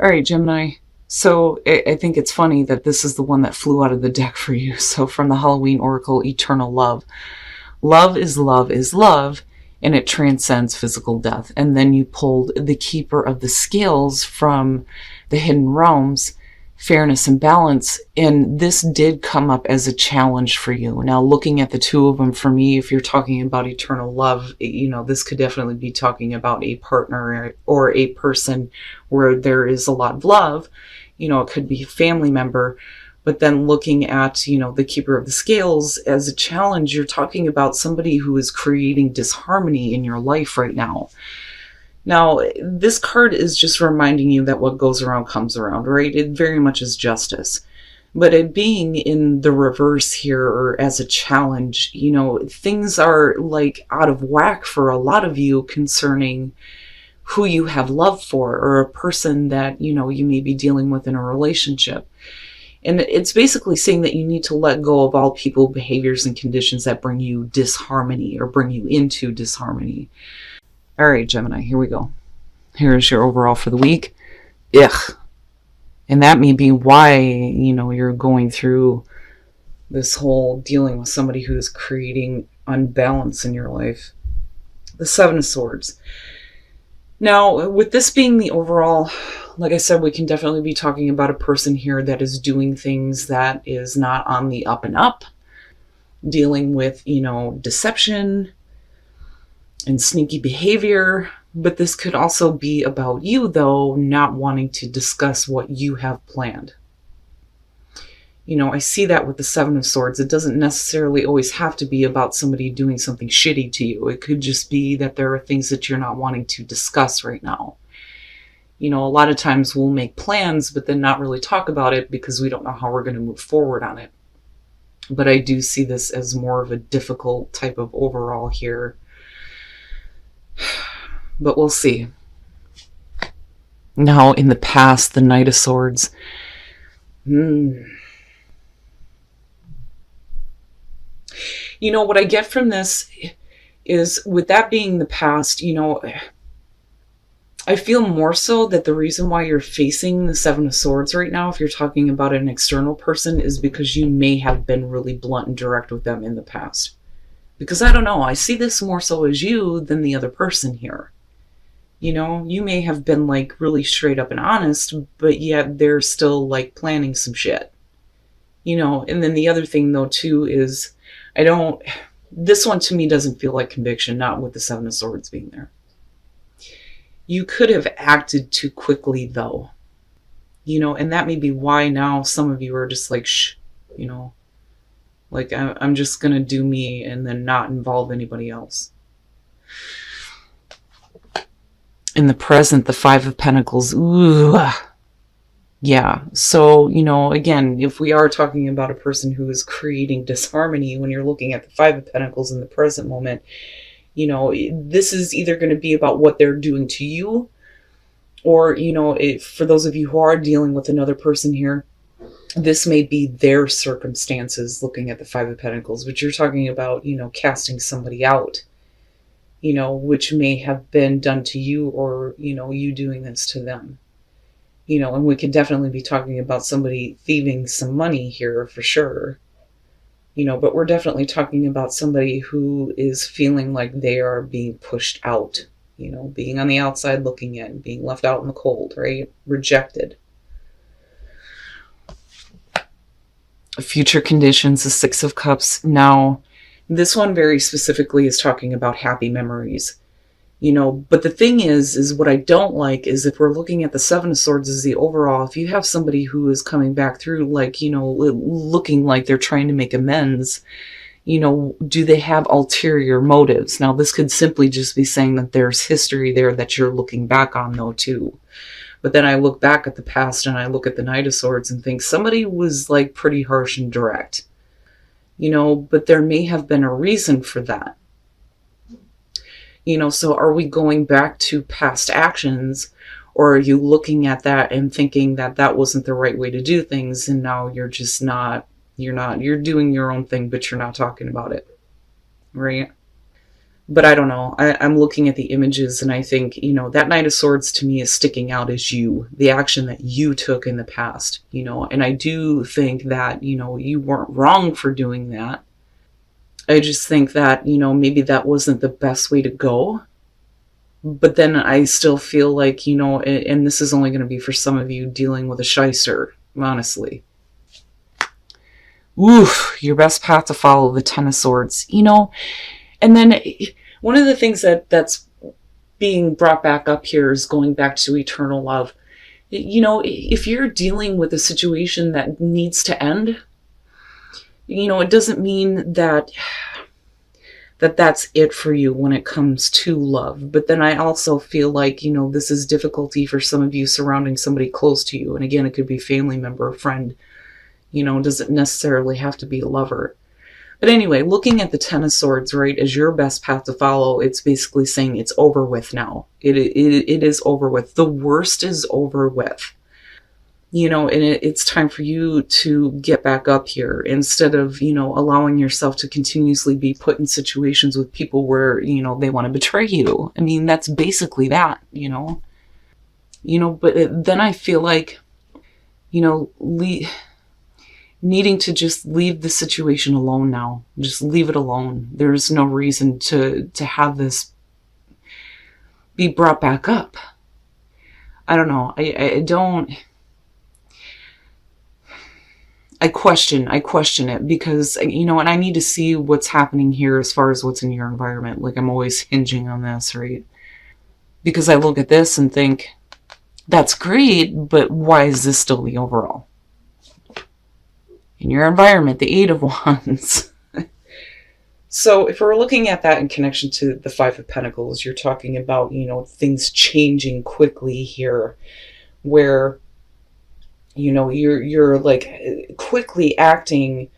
All right, Gemini. So I think it's funny that this is the one that flew out of the deck for you. So from the Halloween Oracle, Eternal Love. Love is love, and it transcends physical death. And then you pulled the Keeper of the Scales from the Hidden Realms, fairness and balance. And this did come up as a challenge for you. Now, looking at the two of them, for me, if you're talking about eternal love, this could definitely be talking about a partner or a person where there is a lot of love. It could be a family member. But then looking at, the Keeper of the Scales as a challenge, you're talking about somebody who is creating disharmony in your life right now. Now, this card is just reminding you that what goes around comes around, right? It very much is justice. But it being in the reverse here or as a challenge, things are like out of whack for a lot of you concerning who you have love for or a person that, you may be dealing with in a relationship. And it's basically saying that you need to let go of all people, behaviors, and conditions that bring you disharmony or bring you into disharmony. All right, Gemini, here we go. Here's your overall for the week. Ugh. And that may be why, you're going through this whole dealing with somebody who's creating unbalance in your life. The Seven of Swords. Now, with this being the overall, like I said, we can definitely be talking about a person here that is doing things that is not on the up and up, dealing with, deception and sneaky behavior. But this could also be about you, though, not wanting to discuss what you have planned. I see that with the Seven of Swords. It doesn't necessarily always have to be about somebody doing something shitty to you. It could just be that there are things that you're not wanting to discuss right now. A lot of times we'll make plans, but then not really talk about it because we don't know how we're going to move forward on it. But I do see this as more of a difficult type of overall here. But we'll see. Now, in the past, the Knight of Swords. What I get from this is, with that being the past, I feel more so that the reason why you're facing the Seven of Swords right now, if you're talking about an external person, is because you may have been really blunt and direct with them in the past. Because I don't know, I see this more so as you than the other person here. You may have been like really straight up and honest, but yet they're still like planning some shit. And then the other thing though too is, this one to me doesn't feel like conviction, not with the Seven of Swords being there. You could have acted too quickly though, and that may be why now some of you are just like, shh, like I'm just going to do me and then not involve anybody else. In the present, the Five of Pentacles. Ooh. Yeah. So, again, if we are talking about a person who is creating disharmony, when you're looking at the Five of Pentacles in the present moment, this is either going to be about what they're doing to you, or, for those of you who are dealing with another person here, this may be their circumstances looking at the Five of Pentacles, but you're talking about, casting somebody out, which may have been done to you, or, you doing this to them. And we could definitely be talking about somebody thieving some money here for sure. But we're definitely talking about somebody who is feeling like they are being pushed out, being on the outside looking in, being left out in the cold, right? Rejected. Future conditions, the Six of Cups. Now, this one very specifically is talking about happy memories. But the thing is what I don't like is, if we're looking at the Seven of Swords as the overall, if you have somebody who is coming back through, like, looking like they're trying to make amends, do they have ulterior motives? Now, this could simply just be saying that there's history there that you're looking back on, though, too. But then I look back at the past and I look at the Knight of Swords and think somebody was, like, pretty harsh and direct. But there may have been a reason for that. So are we going back to past actions, or are you looking at that and thinking that that wasn't the right way to do things, and now you're just you're doing your own thing, but you're not talking about it, right? But I don't know. I'm looking at the images and I think, that Knight of Swords to me is sticking out as you, the action that you took in the past, and I do think that, you weren't wrong for doing that. I just think that, maybe that wasn't the best way to go. But then I still feel like, and this is only going to be for some of you dealing with a shyster, honestly. Oof, your best path to follow, the Ten of Swords, and then one of the things that's being brought back up here is going back to eternal love. If you're dealing with a situation that needs to end, it doesn't mean that's it for you when it comes to love. But then I also feel like, this is difficulty for some of you surrounding somebody close to you. And again, it could be a family member, a friend, doesn't necessarily have to be a lover. But anyway, looking at the Ten of Swords, right, as your best path to follow, it's basically saying it's over with now. It is over with. The worst is over with. And it's time for you to get back up here instead of, allowing yourself to continuously be put in situations with people where, they want to betray you. I mean, that's basically that, but then I feel like, needing to just leave the situation alone now. Just leave it alone. There's no reason to have this be brought back up. I don't know. I question it because, and I need to see what's happening here as far as what's in your environment. Like, I'm always hinging on this, right? Because I look at this and think, that's great, but why is this still the overall? In your environment, the Eight of Wands. So if we're looking at that in connection to the Five of Pentacles, you're talking about, things changing quickly here, where, you're like quickly acting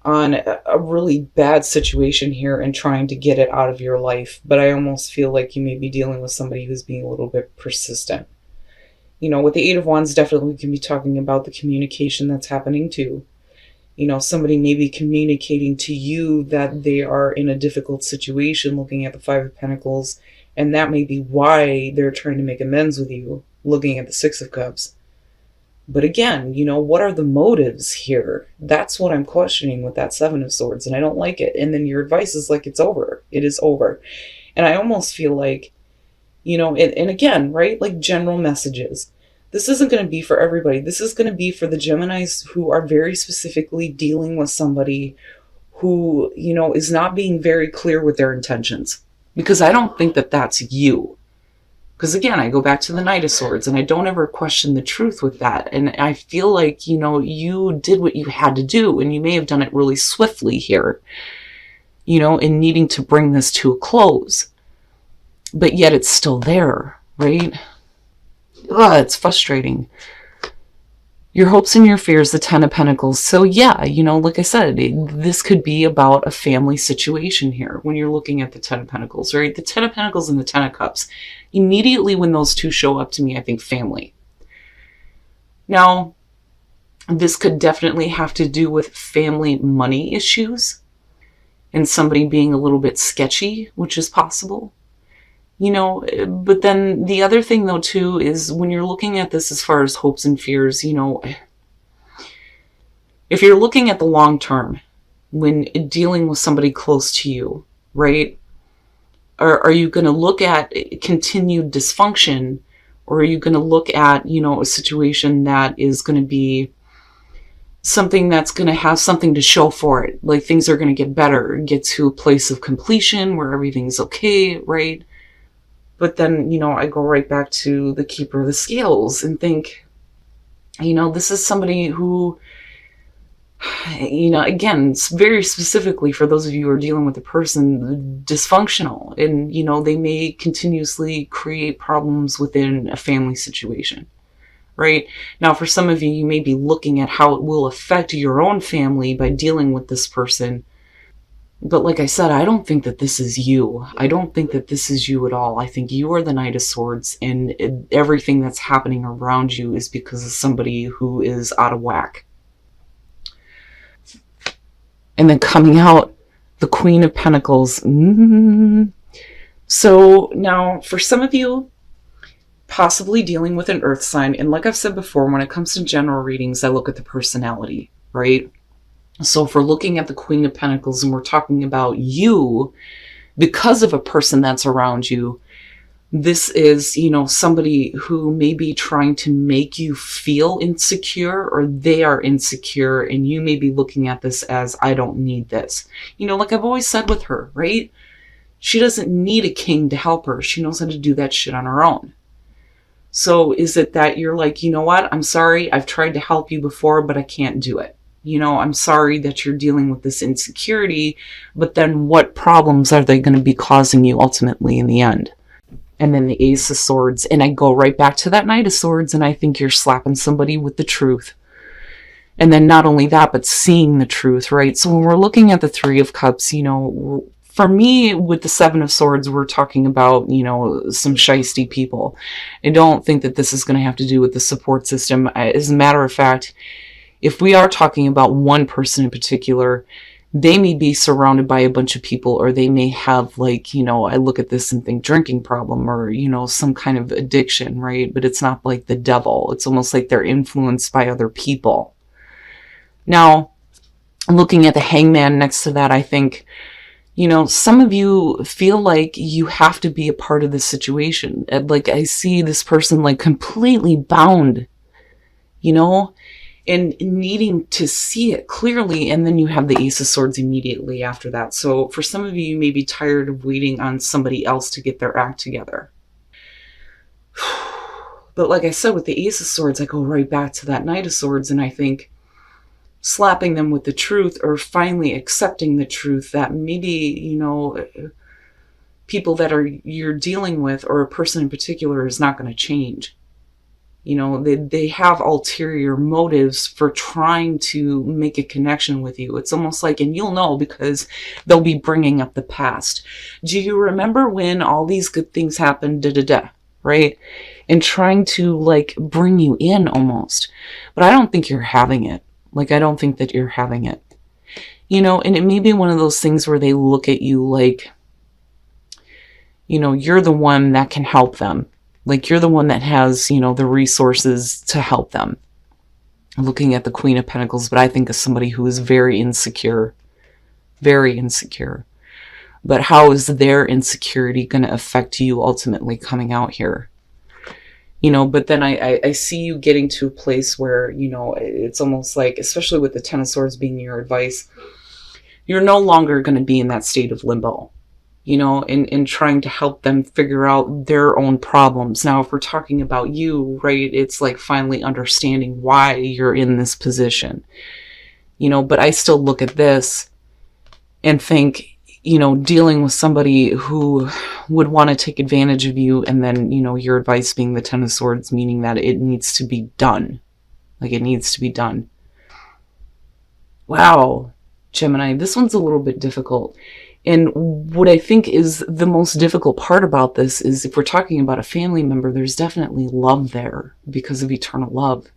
on a really bad situation here and trying to get it out of your life. But I almost feel like you may be dealing with somebody who's being a little bit persistent. With the Eight of Wands, definitely we can be talking about the communication that's happening too. Somebody may be communicating to you that they are in a difficult situation, looking at the Five of Pentacles, and that may be why they're trying to make amends with you, looking at the Six of Cups. But again, what are the motives here? That's what I'm questioning with that Seven of Swords, and I don't like it. And then your advice is like, it's over. It is over. And I almost feel like, and again, right, like general messages. This isn't going to be for everybody. This is going to be for the Geminis who are very specifically dealing with somebody who, is not being very clear with their intentions. Because I don't think that that's you. Because again, I go back to the Knight of Swords and I don't ever question the truth with that. And I feel like, you did what you had to do and you may have done it really swiftly here, in needing to bring this to a close. But yet it's still there, right? Ugh, it's frustrating. Your hopes and your fears, the Ten of Pentacles. So yeah, like I said, this could be about a family situation here when you're looking at the Ten of Pentacles, right? The Ten of Pentacles and the Ten of Cups. Immediately when those two show up to me, I think family. Now, this could definitely have to do with family money issues and somebody being a little bit sketchy, which is possible. But then the other thing though too is when you're looking at this as far as hopes and fears, if you're looking at the long term, when dealing with somebody close to you, right? Are you going to look at continued dysfunction, or are you going to look at, a situation that is going to be something that's going to have something to show for it? Like things are going to get better, get to a place of completion where everything's okay, right? But then, I go right back to the Keeper of the Scales and think, this is somebody who, again, very specifically for those of you who are dealing with a person dysfunctional and, they may continuously create problems within a family situation, right? Now, for some of you, you may be looking at how it will affect your own family by dealing with this person. But like I said, I don't think that this is you. I don't think that this is you at all. I think you are the Knight of Swords, and everything that's happening around you is because of somebody who is out of whack. And then coming out, the Queen of Pentacles. So now for some of you, possibly dealing with an earth sign, and like I've said before, when it comes to general readings, I look at the personality, right? So if we're looking at the Queen of Pentacles and we're talking about you because of a person that's around you, this is, somebody who may be trying to make you feel insecure, or they are insecure, and you may be looking at this as, I don't need this. Like I've always said with her, right? She doesn't need a king to help her. She knows how to do that shit on her own. So is it that you're like, you know what? I'm sorry. I've tried to help you before, but I can't do it. I'm sorry that you're dealing with this insecurity, but then what problems are they going to be causing you ultimately in the end? And then the Ace of Swords. And I go right back to that Knight of Swords, and I think you're slapping somebody with the truth. And then not only that, but seeing the truth, right? So when we're looking at the Three of Cups, for me, with the Seven of Swords, we're talking about, some shiesty people. I don't think that this is going to have to do with the support system. As a matter of fact, if we are talking about one person in particular, they may be surrounded by a bunch of people, or they may have I look at this and think drinking problem, or, some kind of addiction, right? But it's not like the devil. It's almost like they're influenced by other people. Now, looking at the Hangman next to that, I think, some of you feel like you have to be a part of this situation. Like I see this person completely bound, and needing to see it clearly. And then you have the Ace of Swords immediately after that. So for some of you, you may be tired of waiting on somebody else to get their act together. But like I said, with the Ace of Swords, I go right back to that Knight of Swords, and I think slapping them with the truth, or finally accepting the truth that maybe, people that you're dealing with, or a person in particular, is not going to change. They have ulterior motives for trying to make a connection with you. It's almost like, and you'll know because they'll be bringing up the past. Do you remember when all these good things happened? Right? And trying to bring you in almost. But I don't think you're having it. I don't think that you're having it. And it may be one of those things where they look at you like, you're the one that can help them. You're the one that has, the resources to help them. Looking at the Queen of Pentacles, but I think of somebody who is very insecure. Very insecure. But how is their insecurity going to affect you ultimately coming out here? But then I see you getting to a place where, it's almost like, especially with the Ten of Swords being your advice, you're no longer going to be in that state of limbo. In trying to help them figure out their own problems. Now, if we're talking about you, right, it's like finally understanding why you're in this position. But I still look at this and think, dealing with somebody who would want to take advantage of you, and then, your advice being the Ten of Swords, meaning that it needs to be done. It needs to be done. Wow, Gemini, this one's a little bit difficult. And what I think is the most difficult part about this is, if we're talking about a family member, there's definitely love there because of eternal love.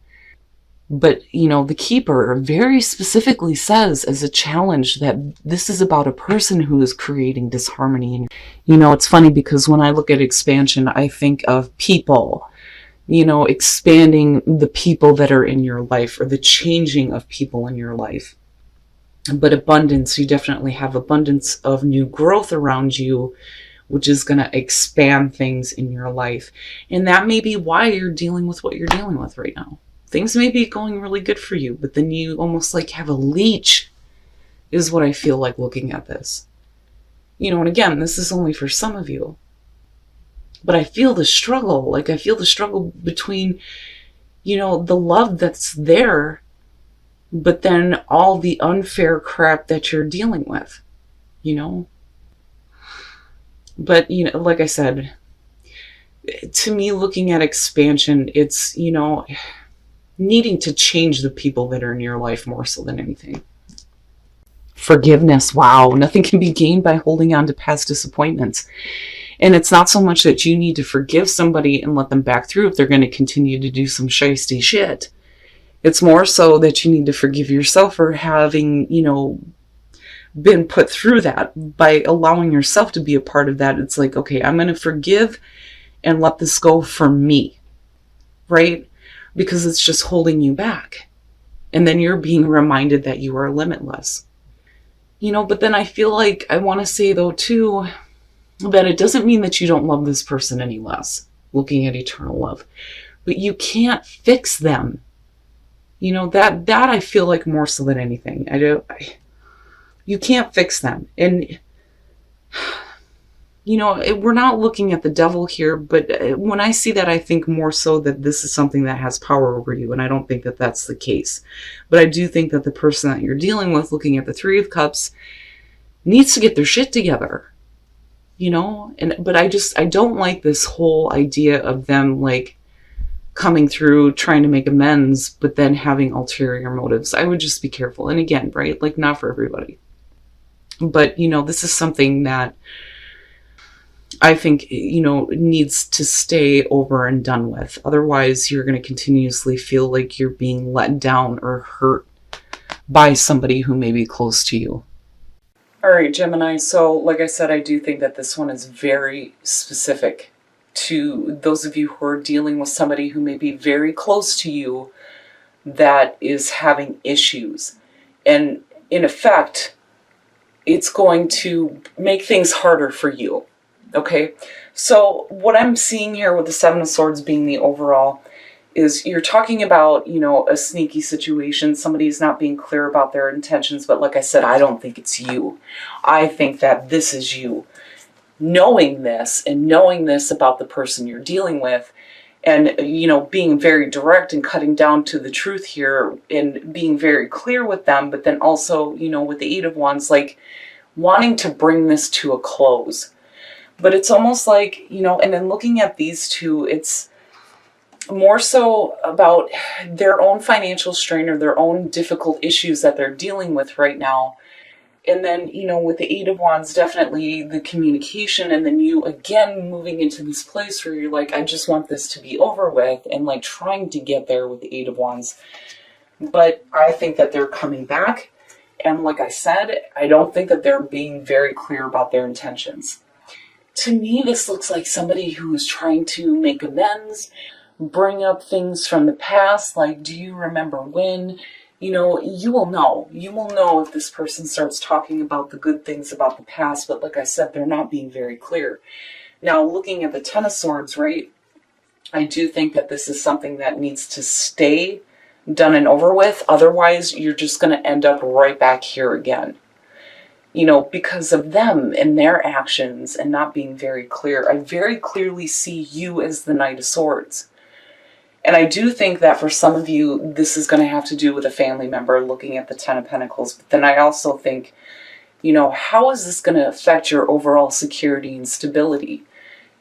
But, the Keeper very specifically says as a challenge that this is about a person who is creating disharmony. And, it's funny because when I look at expansion, I think of people, expanding the people that are in your life, or the changing of people in your life. But abundance, you definitely have abundance of new growth around you, which is going to expand things in your life. And that may be why you're dealing with what you're dealing with right now. Things may be going really good for you, but then you almost have a leech, is what I feel like looking at this. And again, this is only for some of you. But I feel the struggle. I feel the struggle between, the love that's there, but then all the unfair crap that you're dealing with, But, like I said, to me, looking at expansion, it's, needing to change the people that are in your life more so than anything. Forgiveness. Wow. Nothing can be gained by holding on to past disappointments. And it's not so much that you need to forgive somebody and let them back through if they're going to continue to do some shiesty shit. It's more so that you need to forgive yourself for having, been put through that, by allowing yourself to be a part of that, it's like, okay, I'm going to forgive and let this go for me, right? Because it's just holding you back. And then you're being reminded that you are limitless. But then I feel like I want to say, though, too, that it doesn't mean that you don't love this person any less, looking at eternal love. But you can't fix them. That I feel like more so than anything. You can't fix them. And, we're not looking at the devil here, but when I see that, I think more so that this is something that has power over you, and I don't think that that's the case. But I do think that the person that you're dealing with, looking at the Three of Cups, needs to get their shit together, but I don't like this whole idea of them, like, coming through trying to make amends, but then having ulterior motives. I would just be careful. And again, right, like, not for everybody. But, this is something that I think, needs to stay over and done with. Otherwise, you're going to continuously feel like you're being let down or hurt by somebody who may be close to you. All right, Gemini. So, like I said, I do think that this one is very specific to those of you who are dealing with somebody who may be very close to you that is having issues. And in effect, it's going to make things harder for you. Okay, so what I'm seeing here with the Seven of Swords being the overall is you're talking about, a sneaky situation. Somebody's not being clear about their intentions, but like I said, I don't think it's you. I think that this is you. Knowing this and knowing this about the person you're dealing with, and, being very direct and cutting down to the truth here and being very clear with them, but then also, with the Eight of Wands, like, wanting to bring this to a close. But it's almost like, and then looking at these two, it's more so about their own financial strain or their own difficult issues that they're dealing with right now. And then, with the Eight of Wands, definitely the communication, and then you again moving into this place where you're like, I just want this to be over with, and like trying to get there with the Eight of Wands. But I think that they're coming back. And like I said, I don't think that they're being very clear about their intentions. To me, this looks like somebody who is trying to make amends, bring up things from the past, like, do you remember when? You will know. You will know if this person starts talking about the good things about the past, but like I said, they're not being very clear. Now, looking at the Ten of Swords, right, I do think that this is something that needs to stay done and over with. Otherwise, you're just going to end up right back here again. Because of them and their actions and not being very clear. I very clearly see you as the Knight of Swords. And I do think that for some of you, this is going to have to do with a family member, looking at the Ten of Pentacles. But then I also think, how is this going to affect your overall security and stability?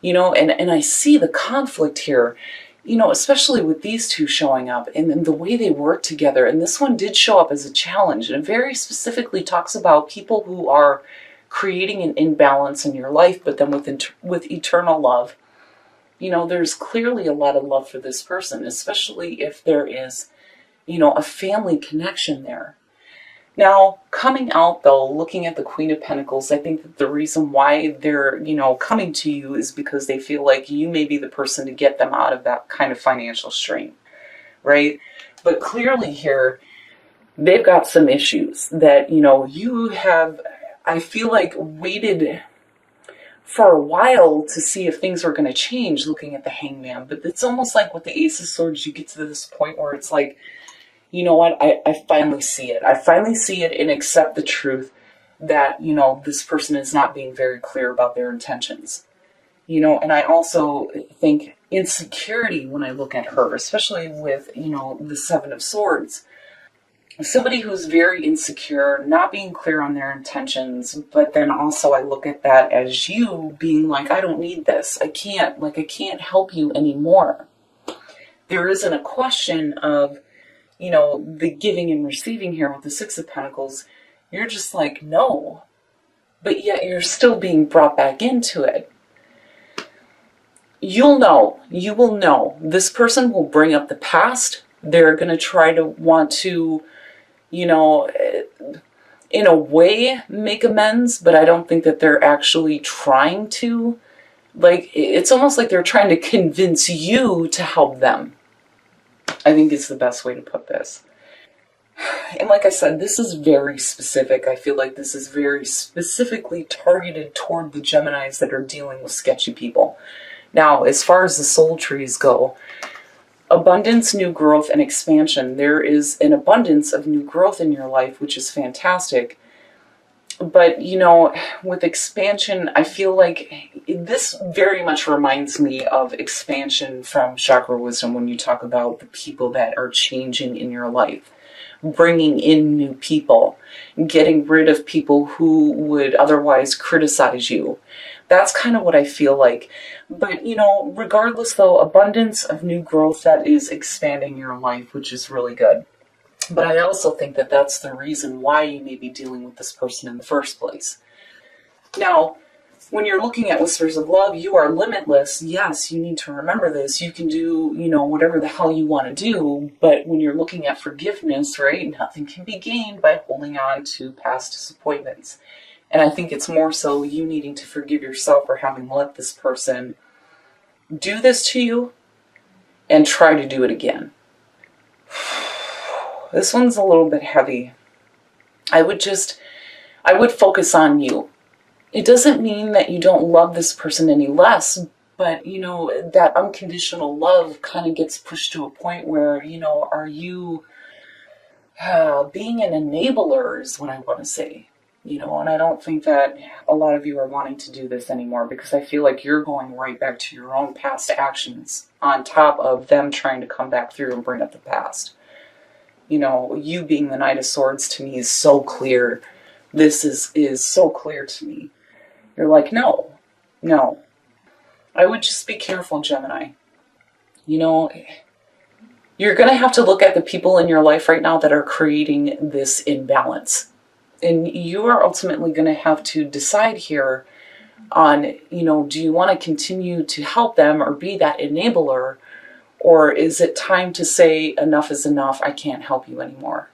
And I see the conflict here. Especially with these two showing up and the way they work together. And this one did show up as a challenge, and it very specifically talks about people who are creating an imbalance in your life, but then with eternal love. There's clearly a lot of love for this person, especially if there is, a family connection there. Now, coming out, though, looking at the Queen of Pentacles, I think that the reason why they're, coming to you is because they feel like you may be the person to get them out of that kind of financial strain, right? But clearly here, they've got some issues that, you have, I feel like, waited for a while to see if things were going to change, looking at the Hangman. But it's almost like with the Ace of Swords, you get to this point where it's like, you know what, I finally see it. I finally see it and accept the truth that, this person is not being very clear about their intentions. And I also think insecurity when I look at her, especially with, the Seven of Swords. Somebody who's very insecure, not being clear on their intentions, but then also I look at that as you being like, I don't need this. I can't help you anymore. There isn't a question of, the giving and receiving here with the Six of Pentacles. You're just like, no. But yet you're still being brought back into it. You will know. This person will bring up the past. They're going to try to want to, in a way, make amends, but I don't think that they're actually trying to. Like, it's almost like they're trying to convince you to help them, I think is the best way to put this. And like I said, this is very specific. I feel like this is very specifically targeted toward the Geminis that are dealing with sketchy people. Now, as far as the soul trees go, abundance, new growth, and expansion. There is an abundance of new growth in your life, which is fantastic. But, you know, with expansion, I feel like this very much reminds me of expansion from Chakra Wisdom when you talk about the people that are changing in your life, bringing in new people, getting rid of people who would otherwise criticize you. That's kind of what I feel like. But, you know, regardless though, abundance of new growth that is expanding your life, which is really good. But I also think that that's the reason why you may be dealing with this person in the first place. Now, when you're looking at Whispers of Love, you are limitless. Yes, you need to remember this. You can do, you know, whatever the hell you want to do. But when you're looking at forgiveness, right, nothing can be gained by holding on to past disappointments. And I think it's more so you needing to forgive yourself for having let this person do this to you and try to do it again. This one's a little bit heavy. I would focus on you. It doesn't mean that you don't love this person any less, but, you know, that unconditional love kind of gets pushed to a point where, you know, are you being an enabler is what I want to say. You know, and I don't think that a lot of you are wanting to do this anymore because I feel like you're going right back to your own past actions on top of them trying to come back through and bring up the past. You know, you being the Knight of Swords to me is so clear. This is so clear to me. You're like, no. I would just be careful, Gemini. You know, you're going to have to look at the people in your life right now that are creating this imbalance. And you are ultimately going to have to decide here on, you know, do you want to continue to help them or be that enabler? Or is it time to say enough is enough, I can't help you anymore?